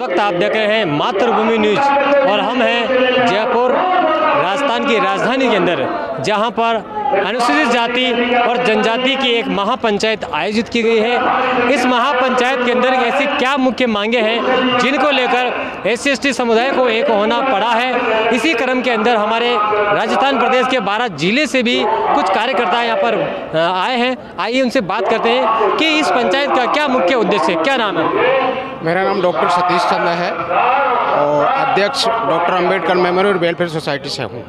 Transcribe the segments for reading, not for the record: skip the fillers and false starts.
इस वक्त आप देख रहे हैं मातृभूमि न्यूज और हम हैं जयपुर राजस्थान की राजधानी के अंदर, जहां पर अनुसूचित जाति और जनजाति की एक महापंचायत आयोजित की गई है। इस महापंचायत के अंदर ऐसी क्या मुख्य मांगे हैं जिनको लेकर SC/ST समुदाय को एक होना पड़ा है। इसी क्रम के अंदर हमारे राजस्थान प्रदेश के 12 जिले से भी कुछ कार्यकर्ता यहाँ पर आए हैं। आइए उनसे बात करते हैं कि इस पंचायत का क्या मुख्य उद्देश्य है। क्या नाम है? मेरा नाम डॉक्टर सतीश चंद्र है और अध्यक्ष doctor Ambedkar memorial welfare society से हूँ।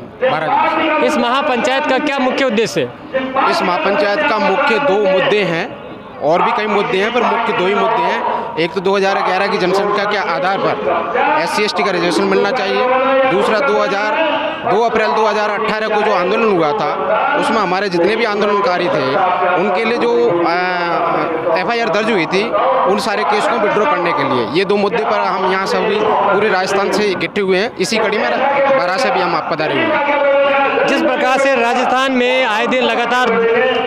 इस महापंचायत का क्या मुख्य उद्देश्य है? इस महापंचायत का मुख्य 2 मुद्दे हैं, और भी कई मुद्दे हैं पर मुख्य 2 ही मुद्दे हैं। एक तो 2011 की जनसंख्या के आधार पर SC/ST का रिजर्वेशन मिलना चाहिए। दूसरा 2 अप्रैल 2018 को जो आंदोलन हुआ था उसमें हमारे जितने भी आंदोलनकारी थे उनके लिए जो FIR दर्ज हुई थी उन सारे केस को विड्रॉ करने के लिए ये 2 मुद्दे पर हम यहाँ सभी पूरे राजस्थान से इकट्ठे हुए हैं। इसी कड़ी में बारह से भी हम आप पधारे हुए हैं। जिस प्रकार से राजस्थान में आए दिन लगातार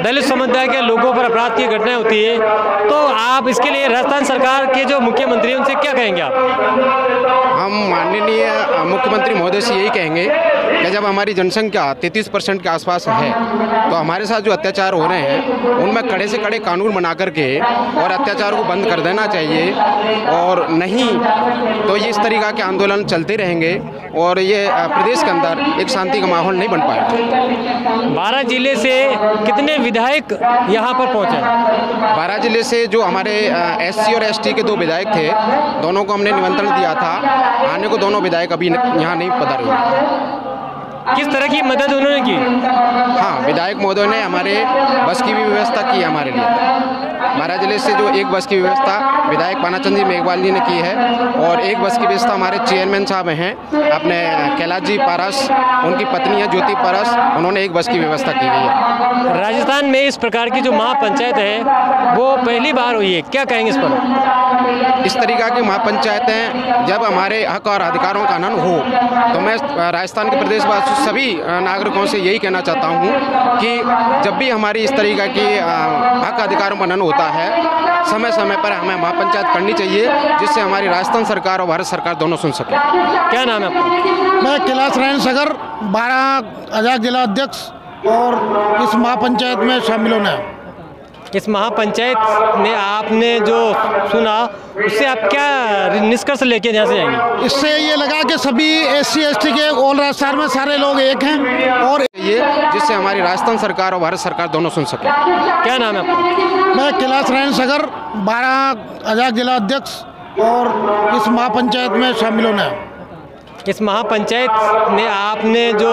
दलित समुदाय के लोगों पर अपराध की घटनाएं होती है, तो आप इसके लिए राजस्थान सरकार के जो मुख्यमंत्री हैं उनसे क्या कहेंगे आप? हम माननीय मुख्यमंत्री महोदय से यही कहेंगे कि जब हमारी जनसंख्या 33% के आसपास है तो हमारे साथ जो अत्याचार हो रहे हैं उनमें कड़े से कड़े कानून बना करके और अत्याचार को बंद कर देना चाहिए, और नहीं तो ये इस तरीका के आंदोलन चलते रहेंगे और ये प्रदेश के अंदर एक शांति का माहौल नहीं बन पाएगा। 12 जिले से कितने विधायक यहाँ पर पहुँचे? 12 जिले से जो हमारे SC और ST के 2 विधायक थे, दोनों को हमने निमंत्रण दिया था आने को। दोनों विधायक अभी यहाँ नहीं पधारे। किस तरह की मदद उन्होंने की? हाँ, विधायक महोदय ने हमारे बस की भी व्यवस्था की है हमारे लिए। 12 जिले से जो एक बस की व्यवस्था विधायक पानाचंद जी मेघवाल जी ने की है, और एक बस की व्यवस्था हमारे चेयरमैन साहब हैं अपने कैलाश जी पारस, उनकी पत्नी है ज्योति पारस, उन्होंने एक बस की व्यवस्था की गई है। राजस्थान में इस प्रकार की जो महापंचायत है वो पहली बार हुई है, क्या कहेंगे इस पर? इस तरीका की महापंचायतें जब हमारे हक और अधिकारों का हनन हो तो मैं राजस्थान के प्रदेशवासी सभी नागरिकों से यही कहना चाहता हूं कि जब भी हमारी इस तरीका की हक अधिकारों का हनन होता है समय समय पर हमें महापंचायत करनी चाहिए, जिससे हमारी राजस्थान सरकार और भारत सरकार दोनों सुन सके। क्या नाम है आपका? मैं कैलाश नारायण सागर 12 जिला अध्यक्ष और इस महापंचायत में शामिल होना है। इस महापंचायत में आपने जो सुना उससे आप क्या निष्कर्ष लेके यहाँ से जाएंगे? इससे ये लगा कि सभी SC/ST के ऑल राजस्थान में सारे लोग एक हैं और ये जिससे हमारी राजस्थान सरकार और भारत सरकार दोनों सुन सके। क्या नाम है आपका? मैं कैलाश नारायण सागर 12 जिला अध्यक्ष और इस महापंचायत में शामिल होना है। इस महापंचायत में आपने जो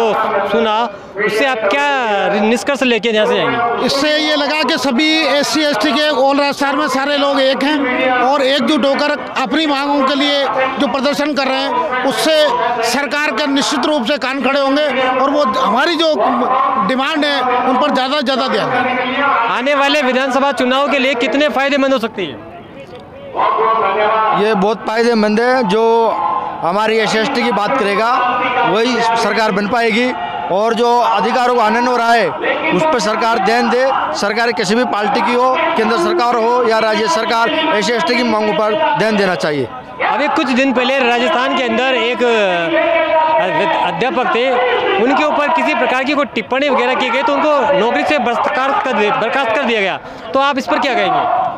सुना उससे आप क्या निष्कर्ष लेके यहाँ से जाएंगे? इससे ये लगा कि सभी SC/ST के ऑल राजस्थान में सारे लोग एक हैं और एकजुट होकर अपनी मांगों के लिए जो प्रदर्शन कर रहे हैं उससे सरकार के निश्चित रूप से कान खड़े होंगे और वो हमारी जो डिमांड है उन पर ज़्यादा से ज़्यादा ध्यान देंगे। आने वाले विधानसभा चुनाव के लिए कितने फायदेमंद हो सकती है? ये बहुत फायदेमंद है। जो हमारी SC/ST की बात करेगा वही सरकार बन पाएगी, और जो अधिकारों का हनन हो रहा है उस पर सरकार ध्यान दे। सरकार किसी भी पार्टी की हो, केंद्र सरकार हो या राज्य सरकार, SC/ST की मांगों पर ध्यान देना चाहिए। अभी कुछ दिन पहले राजस्थान के अंदर एक अध्यापक थे, उनके ऊपर किसी प्रकार की कोई टिप्पणी वगैरह की गई तो उनको नौकरी से बर्खास्त कर दिया गया, तो आप इस पर क्या कहेंगे?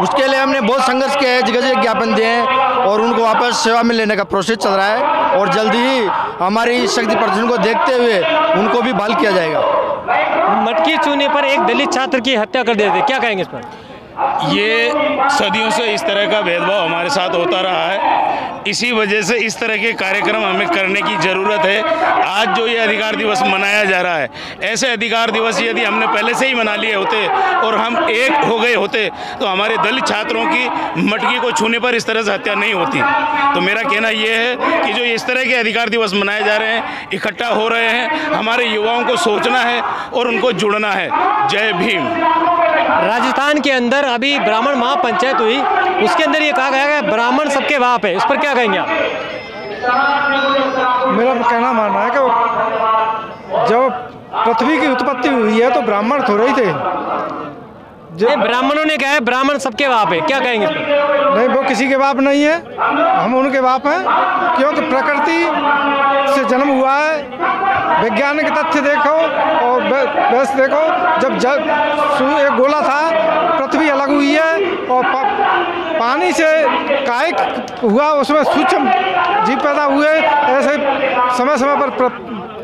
उसके लिए हमने बहुत संघर्ष किया है, जगह जगह ज्ञापन दिए हैं और उनको वापस सेवा में लेने का प्रोसेस चल रहा है, और जल्दी ही हमारी शक्ति प्रदर्शन को देखते हुए उनको भी बहाल किया जाएगा। मटकी चूने पर एक दलित छात्र की हत्या कर देते, क्या कहेंगे इस पर? ये सदियों से इस तरह का भेदभाव हमारे साथ होता रहा है। इसी वजह से इस तरह के कार्यक्रम हमें करने की ज़रूरत है। आज जो ये अधिकार दिवस मनाया जा रहा है, ऐसे अधिकार दिवस यदि हमने पहले से ही मना लिए होते और हम एक हो गए होते तो हमारे दलित छात्रों की मटकी को छूने पर इस तरह से हत्या नहीं होती। तो मेरा कहना ये है कि जो इस तरह के अधिकार दिवस मनाए जा रहे हैं, इकट्ठा हो रहे हैं, हमारे युवाओं को सोचना है और उनको जुड़ना है। जय भीम। राजस्थान के अंदर अभी ब्राह्मण महापंचायत हुई, उसके अंदर ये कहा गया है ब्राह्मण सबके बाप है, इस पर क्या कहेंगे आप? मेरा कहना मानना है कि जब पृथ्वी की उत्पत्ति हुई है तो ब्राह्मण थोड़े ही थे। ब्राह्मणों ने कहा है ब्राह्मण सबके बाप है, क्या कहेंगे इस पर? नहीं, वो किसी के बाप नहीं है, हम उनके बाप हैं, क्योंकि प्रकृति से जन्म हुआ है। वैज्ञानिक तथ्य देखो और वैसे देखो, जब एक गोला था, पृथ्वी अलग हुई है और पानी से कायिक हुआ, उसमें सूक्ष्म जीव पैदा हुए, ऐसे समय समय पर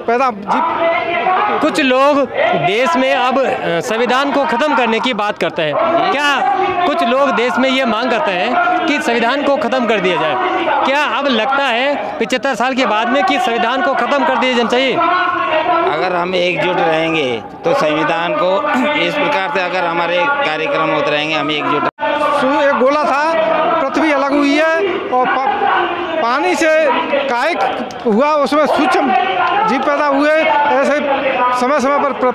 पैदा जीव। कुछ लोग देश में अब संविधान को ख़त्म करने की बात करते हैं। क्या कुछ लोग देश में ये मांग करते हैं कि संविधान को ख़त्म कर दिया जाए? क्या अब लगता है 75 साल के बाद में कि संविधान को ख़त्म कर दिया जाना चाहिए? अगर हम एकजुट रहेंगे तो संविधान को इस प्रकार से अगर हमारे कार्यक्रम होते रहेंगे, हम एकजुट। एक गोला था, पृथ्वी अलग हुई है और पानी से कायिक हुआ, उसमें सूक्ष्म जीव पैदा हुए, ऐसे समय समय पर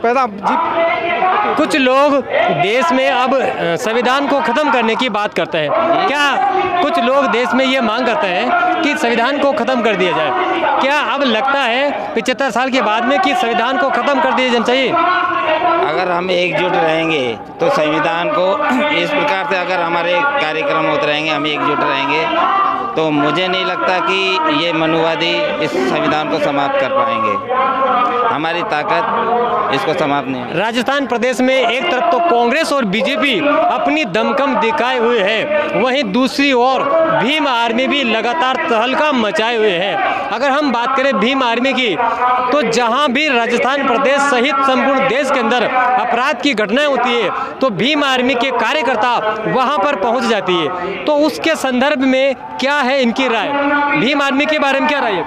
पैदा जीव। कुछ लोग देश में अब संविधान को ख़त्म करने की बात करते हैं। क्या कुछ लोग देश में ये मांग करते हैं कि संविधान को ख़त्म कर दिया जाए? क्या अब लगता है 75 साल के बाद में कि संविधान को ख़त्म कर दिया जाना चाहिए? अगर हम एकजुट रहेंगे तो संविधान को इस प्रकार से अगर हमारे कार्यक्रम होते रहेंगे, हम एकजुट रहेंगे, तो मुझे नहीं लगता कि ये मनुवादी इस संविधान को समाप्त कर पाएंगे। हमारी ताकत इसको समाप्त नहीं। राजस्थान प्रदेश में एक तरफ तो कांग्रेस और बीजेपी अपनी दमखम दिखाए हुए है, वहीं दूसरी ओर भीम आर्मी भी लगातार तहलका मचाए हुए है। अगर हम बात करें भीम आर्मी की, तो जहां भी राजस्थान प्रदेश सहित संपूर्ण देश के अंदर अपराध की घटनाएं होती है, तो भीम आर्मी के कार्यकर्ता वहां पर पहुंच जाती है। तो उसके संदर्भ में क्या है इनकी राय? भीम आर्मी के बारे में क्या राय है?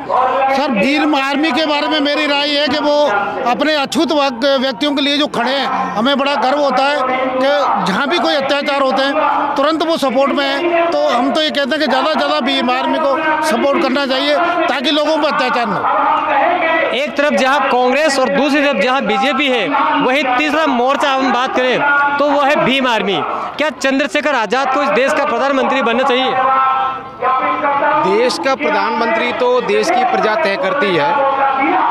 सर, भीम आर्मी के बारे में मेरी राय है कि वो अपने अछूत व्यक्तियों के लिए जो खड़े हैं, हमें बड़ा गर्व होता है कि जहाँ भी कोई अत्याचार होते हैं तुरंत वो सपोर्ट में है। तो हम तो ये कहते हैं कि ज़्यादा से ज़्यादा भीम आर्मी को सपोर्ट करना चाहिए ताकि लोगों पर अत्याचार न हो। एक तरफ जहां कांग्रेस और दूसरी तरफ जहां बीजेपी है, वही तीसरा मोर्चा हम बात करें तो वो है भीम आर्मी। क्या चंद्रशेखर आजाद को इस देश का प्रधानमंत्री बनना चाहिए? देश का प्रधानमंत्री तो देश की प्रजा तय करती है।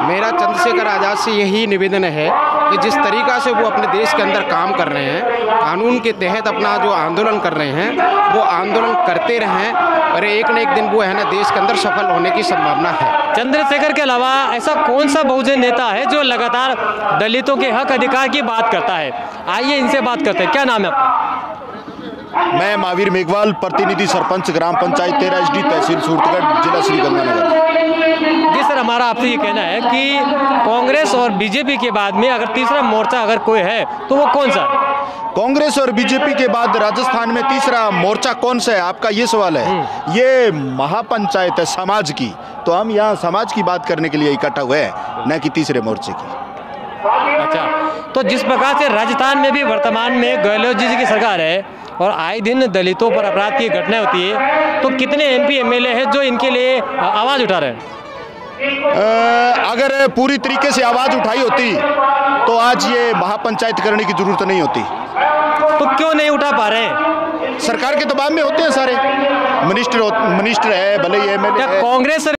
मेरा चंद्रशेखर आज़ाद से यही निवेदन है कि जिस तरीक़ा से वो अपने देश के अंदर काम कर रहे हैं, कानून के तहत अपना जो आंदोलन कर रहे हैं, वो आंदोलन करते रहें और एक न एक दिन वो है ना देश के अंदर सफल होने की संभावना है। चंद्रशेखर के अलावा ऐसा कौन सा बहुजन नेता है जो लगातार दलितों के हक अधिकार की बात करता है? आइए इनसे बात करते हैं। क्या नाम है आपका? मैं महावीर मेघवाल, प्रतिनिधि सरपंच ग्राम पंचायत 13 SD तहसील सूरतगढ़, जिला श्रीगंगानगर। जी सर, हमारा आपसे ये कहना है कि कांग्रेस और बीजेपी के बाद में अगर तीसरा मोर्चा अगर कोई है तो वो कौन सा है? कांग्रेस और बीजेपी के बाद राजस्थान में तीसरा मोर्चा कौन सा है, आपका ये सवाल है। ये महापंचायत है समाज की, तो हम यहाँ समाज की बात करने के लिए इकट्ठा हुए हैं, न कि तीसरे मोर्चे की। अच्छा, तो जिस प्रकार से राजस्थान में भी वर्तमान में गहलोत जी की सरकार है और आए दिन दलितों पर अपराध की घटनाएं होती है, तो कितने MP MLA हैं जो इनके लिए आवाज़ उठा रहे हैं? अगर पूरी तरीके से आवाज़ उठाई होती तो आज ये महापंचायत करने की जरूरत नहीं होती। तो क्यों नहीं उठा पा रहे हैं? सरकार के दबाव में होते हैं सारे। मिनिस्टर है, भले ही MLA है। कांग्रेस